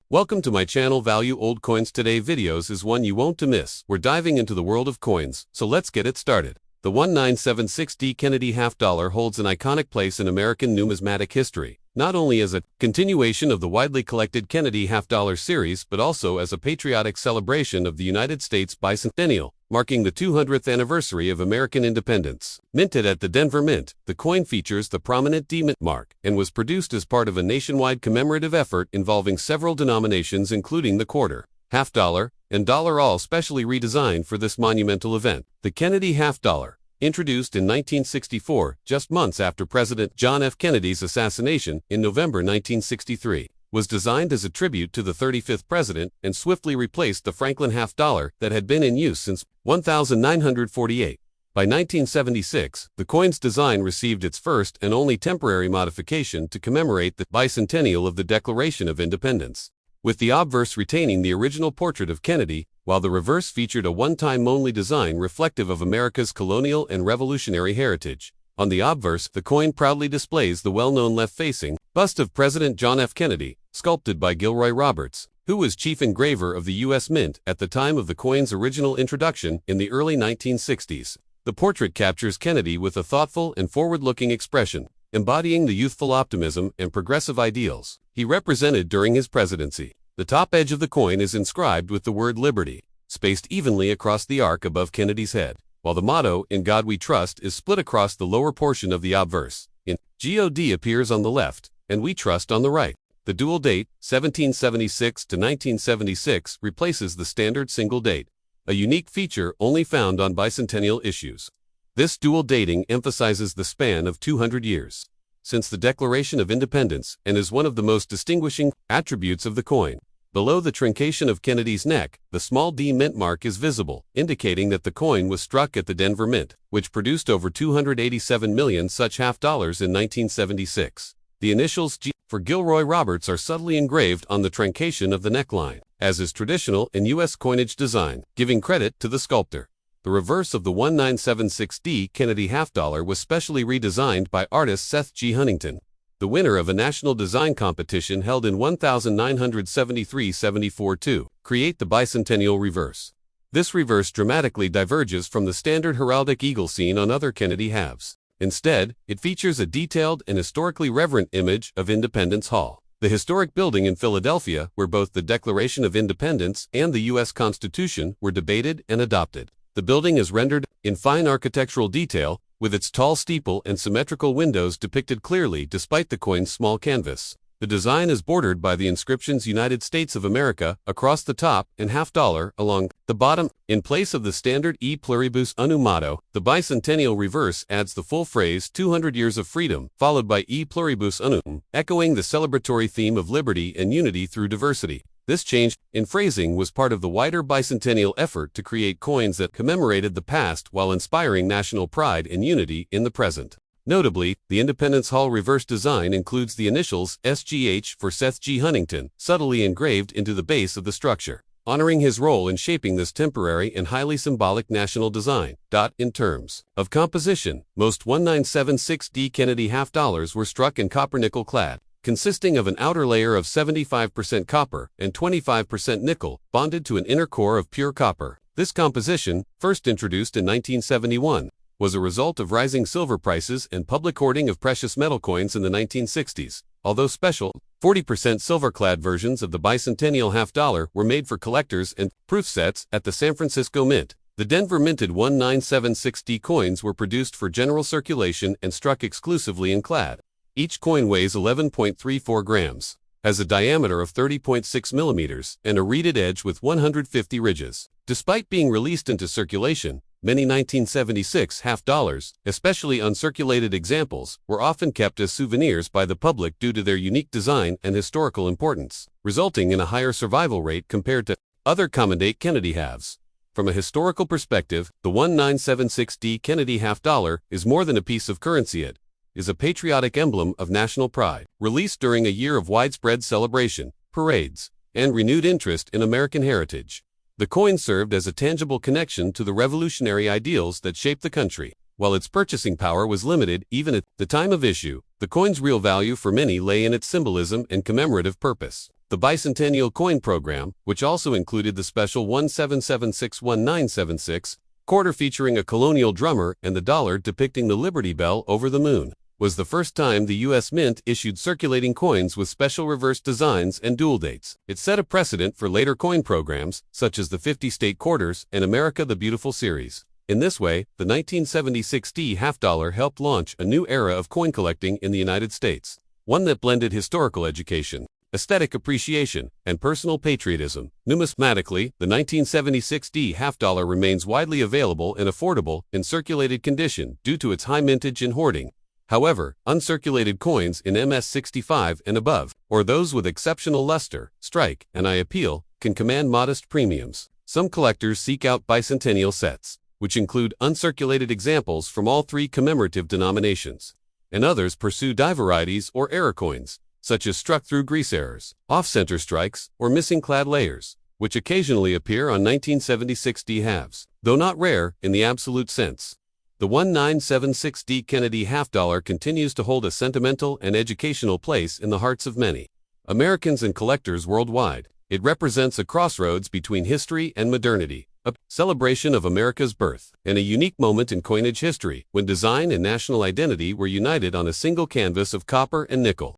Welcome to my channel. Value Old Coins. Today videos is one you won't miss. We're diving into the world of coins, so let's get it started. The 1976 Kennedy half dollar holds an iconic place in American numismatic history, not only as a continuation of the widely collected Kennedy half dollar series but also as a patriotic celebration of the United States bicentennial, marking the 200th anniversary of American independence. Minted at the Denver Mint, the coin features the prominent D Mint mark and was produced as part of a nationwide commemorative effort involving several denominations including the quarter, half dollar, and dollar, all specially redesigned for this monumental event. The Kennedy half dollar, introduced in 1964, just months after President John F. Kennedy's assassination in November 1963, was designed as a tribute to the 35th president and swiftly replaced the Franklin half dollar that had been in use since 1948. By 1976, the coin's design received its first and only temporary modification to commemorate the bicentennial of the Declaration of Independence, with the obverse retaining the original portrait of Kennedy, while the reverse featured a one-time only design reflective of America's colonial and revolutionary heritage. On the obverse, the coin proudly displays the well-known left-facing bust of President John F. Kennedy, sculpted by Gilroy Roberts, who was chief engraver of the U.S. Mint at the time of the coin's original introduction in the early 1960s. The portrait captures Kennedy with a thoughtful and forward-looking expression, embodying the youthful optimism and progressive ideals he represented during his presidency. The top edge of the coin is inscribed with the word Liberty, spaced evenly across the arc above Kennedy's head, while the motto, "In God We Trust," is split across the lower portion of the obverse. In God appears on the left, and We Trust on the right. The dual date, 1776 to 1976, replaces the standard single date, a unique feature only found on bicentennial issues. This dual dating emphasizes the span of 200 years since the Declaration of Independence and is one of the most distinguishing attributes of the coin. Below the truncation of Kennedy's neck, the small D Mint mark is visible, indicating that the coin was struck at the Denver Mint, which produced over 287 million such half dollars in 1976. The initials G for Gilroy Roberts are subtly engraved on the truncation of the neckline, as is traditional in U.S. coinage design, giving credit to the sculptor. The reverse of the 1976 Kennedy half dollar was specially redesigned by artist Seth G. Huntington, the winner of a national design competition held in 1973-74 to create the bicentennial reverse. This reverse dramatically diverges from the standard heraldic eagle seen on other Kennedy halves. Instead, it features a detailed and historically reverent image of Independence Hall, the historic building in Philadelphia where both the Declaration of Independence and the U.S. Constitution were debated and adopted. The building is rendered in fine architectural detail, with its tall steeple and symmetrical windows depicted clearly despite the coin's small canvas. The design is bordered by the inscriptions United States of America across the top and half dollar along the bottom. In place of the standard E pluribus unum motto, the bicentennial reverse adds the full phrase 200 years of freedom, followed by E pluribus unum, echoing the celebratory theme of liberty and unity through diversity. This change in phrasing was part of the wider bicentennial effort to create coins that commemorated the past while inspiring national pride and unity in the present. Notably, the Independence Hall reverse design includes the initials SGH for Seth G. Huntington, subtly engraved into the base of the structure, honoring his role in shaping this temporary and highly symbolic national design. In terms of composition, most 1976 Kennedy half dollars were struck in copper nickel clad, consisting of an outer layer of 75% copper and 25% nickel, bonded to an inner core of pure copper. This composition, first introduced in 1971, was a result of rising silver prices and public hoarding of precious metal coins in the 1960s. Although special, 40% silver-clad versions of the bicentennial half dollar were made for collectors and proof sets at the San Francisco Mint. The Denver minted 1976 coins were produced for general circulation and struck exclusively in clad. Each coin weighs 11.34 grams, has a diameter of 30.6 millimeters, and a reeded edge with 150 ridges. Despite being released into circulation, many 1976 half dollars, especially uncirculated examples, were often kept as souvenirs by the public due to their unique design and historical importance, resulting in a higher survival rate compared to other common-date Kennedy halves. From a historical perspective, the 1976 Kennedy half dollar is more than a piece of currency. It is a patriotic emblem of national pride, released during a year of widespread celebration, parades, and renewed interest in American heritage. The coin served as a tangible connection to the revolutionary ideals that shaped the country. While its purchasing power was limited even at the time of issue, the coin's real value for many lay in its symbolism and commemorative purpose. The bicentennial coin program, which also included the special 17761976 quarter featuring a colonial drummer and the dollar depicting the Liberty Bell over the moon, was the first time the U.S. Mint issued circulating coins with special reverse designs and dual dates. It set a precedent for later coin programs, such as the 50-state quarters and America the Beautiful series. In this way, the 1976 half-dollar helped launch a new era of coin collecting in the United States, one that blended historical education, aesthetic appreciation, and personal patriotism. Numismatically, the 1976 half-dollar remains widely available and affordable in circulated condition due to its high mintage and hoarding. However, uncirculated coins in MS65 and above, or those with exceptional luster, strike, and eye appeal, can command modest premiums. Some collectors seek out bicentennial sets, which include uncirculated examples from all three commemorative denominations, and others pursue die varieties or error coins, such as struck-through grease errors, off-center strikes, or missing clad layers, which occasionally appear on 1976 halves, though not rare in the absolute sense. The 1976 Kennedy half-dollar continues to hold a sentimental and educational place in the hearts of many Americans and collectors worldwide. It represents a crossroads between history and modernity, a celebration of America's birth, and a unique moment in coinage history when design and national identity were united on a single canvas of copper and nickel.